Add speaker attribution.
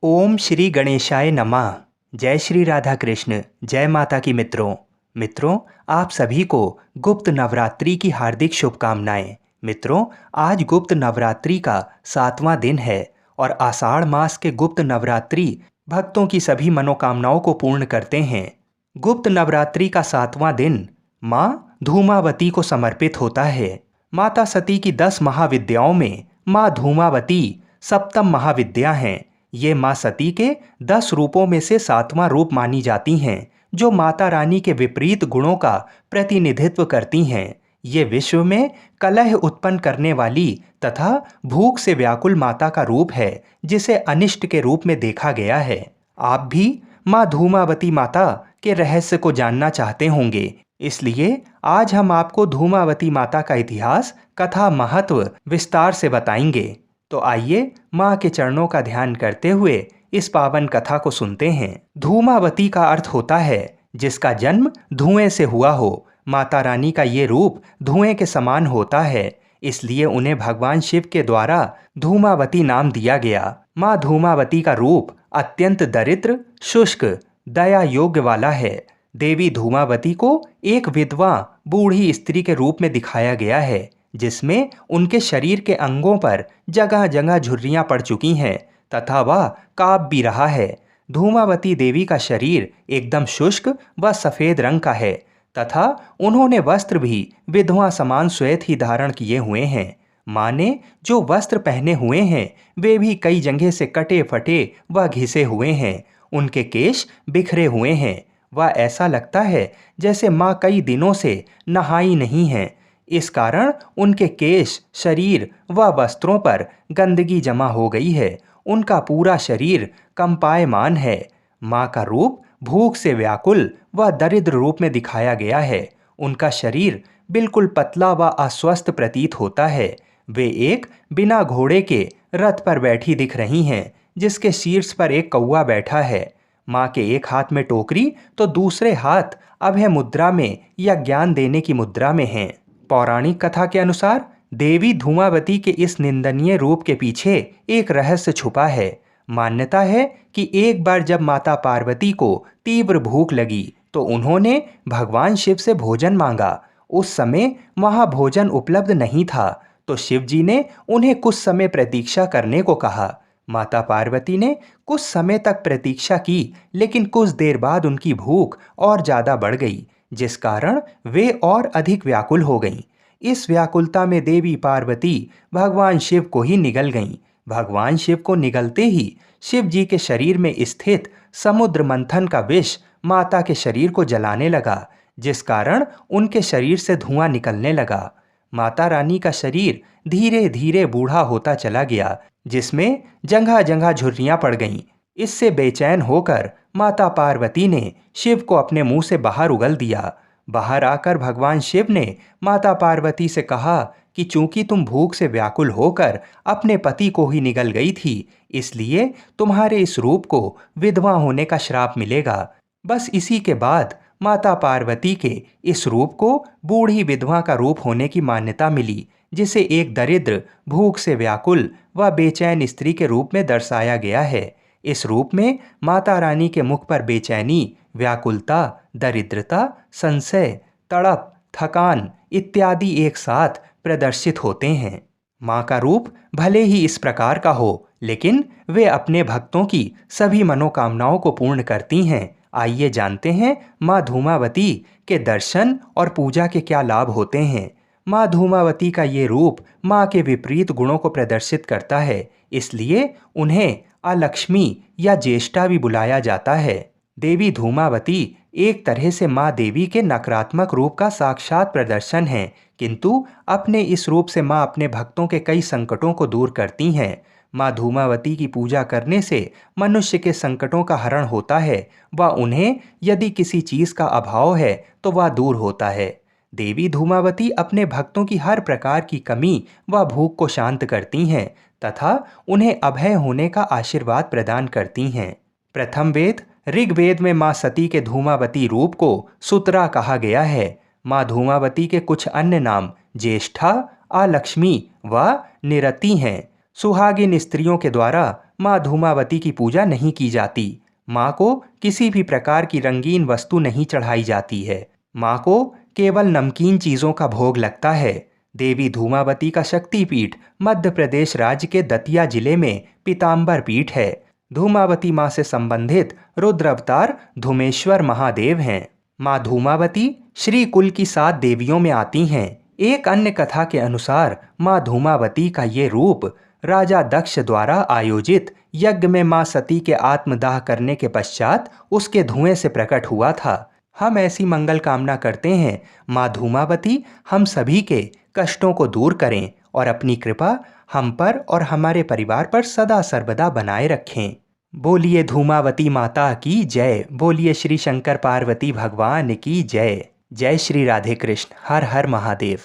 Speaker 1: ओम श्री गणेशाय नमः। जय श्री राधा कृष्ण। जय माता की मित्रों, आप सभी को गुप्त नवरात्रि की हार्दिक शुभकामनाएं। मित्रों, आज गुप्त नवरात्रि का 7वां दिन है और आषाढ़ मास के गुप्त नवरात्रि भक्तों की सभी मनोकामनाओं को पूर्ण करते हैं। गुप्त नवरात्रि का 7वां दिन माँ धूमावती को समर्पित होता है। माता सती की 10 महाविद्याओं में माँ धूमावती सप्तम महाविद्या हैं। ये माँ सती के 10 रूपों में से 7वां रूप मानी जाती हैं, जो माता रानी के विपरीत गुणों का प्रतिनिधित्व करती हैं। ये विश्व में कलह उत्पन्न करने वाली तथा भूख से व्याकुल माता का रूप है, जिसे अनिष्ट के रूप में देखा गया है। आप भी माँ धूमावती माता के रहस्य को जानना चाहते होंगे, इसलिए आज हम आपको धूमावती माता का इतिहास, कथा, महत्व विस्तार से बताएंगे। तो आइए माँ के चरणों का ध्यान करते हुए इस पावन कथा को सुनते हैं। धूमावती का अर्थ होता है जिसका जन्म धुएं से हुआ हो। माता रानी का ये रूप धुएं के समान होता है, इसलिए उन्हें भगवान शिव के द्वारा धूमावती नाम दिया गया। माँ धूमावती का रूप अत्यंत दरिद्र, शुष्क, दया योग्य वाला है। देवी धूमावती को एक विधवा बूढ़ी स्त्री के रूप में दिखाया गया है, जिसमें उनके शरीर के अंगों पर जगह जगह झुर्रियां पड़ चुकी हैं तथा वह कांप भी रहा है। धूमावती देवी का शरीर एकदम शुष्क व सफ़ेद रंग का है तथा उन्होंने वस्त्र भी विधवा समान श्वेत ही धारण किए हुए हैं। माँ ने जो वस्त्र पहने हुए हैं वे भी कई जगह से कटे फटे व घिसे हुए हैं। उनके केश बिखरे हुए हैं। वह ऐसा लगता है जैसे माँ कई दिनों से नहाई नहीं हैं। इस कारण उनके केश, शरीर व वस्त्रों पर गंदगी जमा हो गई है। उनका पूरा शरीर कंपायमान है। माँ का रूप भूख से व्याकुल व दरिद्र रूप में दिखाया गया है। उनका शरीर बिल्कुल पतला व अस्वस्थ प्रतीत होता है। वे एक बिना घोड़े के रथ पर बैठी दिख रही हैं, जिसके शीर्ष पर एक कौवा बैठा है। माँ के एक हाथ में टोकरी तो दूसरे हाथ अभय मुद्रा में या ज्ञान देने की मुद्रा में हैं। पौराणिक कथा के अनुसार देवी धूमावती के इस निंदनीय रूप के पीछे एक रहस्य छुपा है। मान्यता है कि एक बार जब माता पार्वती को तीव्र भूख लगी तो उन्होंने भगवान शिव से भोजन मांगा। उस समय वहाँ भोजन उपलब्ध नहीं था, तो शिव जी ने उन्हें कुछ समय प्रतीक्षा करने को कहा। माता पार्वती ने कुछ समय तक प्रतीक्षा की, लेकिन कुछ देर बाद उनकी भूख और ज़्यादा बढ़ गई, जिस कारण वे और अधिक व्याकुल गईं। इस व्याकुलता में देवी पार्वती भगवान शिव को ही निगल गईं। भगवान शिव को निगलते ही शिव जी के शरीर में स्थित समुद्र मंथन का विष माता के शरीर को जलाने लगा, जिस कारण उनके शरीर से धुआं निकलने लगा। माता रानी का शरीर धीरे धीरे बूढ़ा होता चला गया, जिसमें जगह जगह झुर्रियां पड़ गईं। इससे बेचैन होकर माता पार्वती ने शिव को अपने मुंह से बाहर उगल दिया। बाहर आकर भगवान शिव ने माता पार्वती से कहा कि चूंकि तुम भूख से व्याकुल होकर अपने पति को ही निगल गई थी, इसलिए तुम्हारे इस रूप को विधवा होने का श्राप मिलेगा। बस इसी के बाद माता पार्वती के इस रूप को बूढ़ी विधवा का रूप होने की मान्यता मिली, जिसे एक दरिद्र, भूख से व्याकुल व बेचैन स्त्री के रूप में दर्शाया गया है। इस रूप में माता रानी के मुख पर बेचैनी, व्याकुलता, दरिद्रता, संशय, तड़प, थकान इत्यादि एक साथ प्रदर्शित होते हैं। माँ का रूप भले ही इस प्रकार का हो, लेकिन वे अपने भक्तों की सभी मनोकामनाओं को पूर्ण करती हैं। आइए जानते हैं माँ धूमावती के दर्शन और पूजा के क्या लाभ होते हैं। माँ धूमावती का ये रूप माँ के विपरीत गुणों को प्रदर्शित करता है, इसलिए उन्हें अलक्ष्मी या ज्येष्ठा भी बुलाया जाता है। देवी धूमावती एक तरह से माँ देवी के नकारात्मक रूप का साक्षात प्रदर्शन है, किंतु अपने इस रूप से माँ अपने भक्तों के कई संकटों को दूर करती हैं। माँ धूमावती की पूजा करने से मनुष्य के संकटों का हरण होता है व उन्हें यदि किसी चीज़ का अभाव है तो वह दूर होता है। देवी धूमावती अपने भक्तों की हर प्रकार की कमी व भूख को शांत करती हैं तथा उन्हें अभय होने का आशीर्वाद प्रदान करती हैं। प्रथम वेद ऋग्वेद में माँ सती के धूमावती रूप को सुतरा कहा गया है। माँ धूमावती के कुछ अन्य नाम ज्येष्ठा, अलक्ष्मी व निरति हैं। सुहागिन स्त्रियों के द्वारा माँ धूमावती की पूजा नहीं की जाती। माँ को किसी भी प्रकार की रंगीन वस्तु नहीं चढ़ाई जाती है। माँ को केवल नमकीन चीज़ों का भोग लगता है। देवी धूमावती का शक्तिपीठ मध्य प्रदेश राज्य के दतिया जिले में पीताम्बर पीठ है। धूमावती माँ से संबंधित रुद्र अवतार धूमेश्वर महादेव हैं। माँ धूमावती श्री कुल की 7 देवियों में आती हैं। एक अन्य कथा के अनुसार माँ धूमावती का ये रूप राजा दक्ष द्वारा आयोजित यज्ञ में माँ सती के आत्मदाह करने के पश्चात उसके धुएं से प्रकट हुआ था। हम ऐसी मंगल कामना करते हैं माँ धूमावती हम सभी के कष्टों को दूर करें और अपनी कृपा हम पर और हमारे परिवार पर सदा सर्वदा बनाए रखें। बोलिए धूमावती माता की जय। बोलिए श्री शंकर पार्वती भगवान की जय। जय श्री राधे कृष्ण। हर हर महादेव।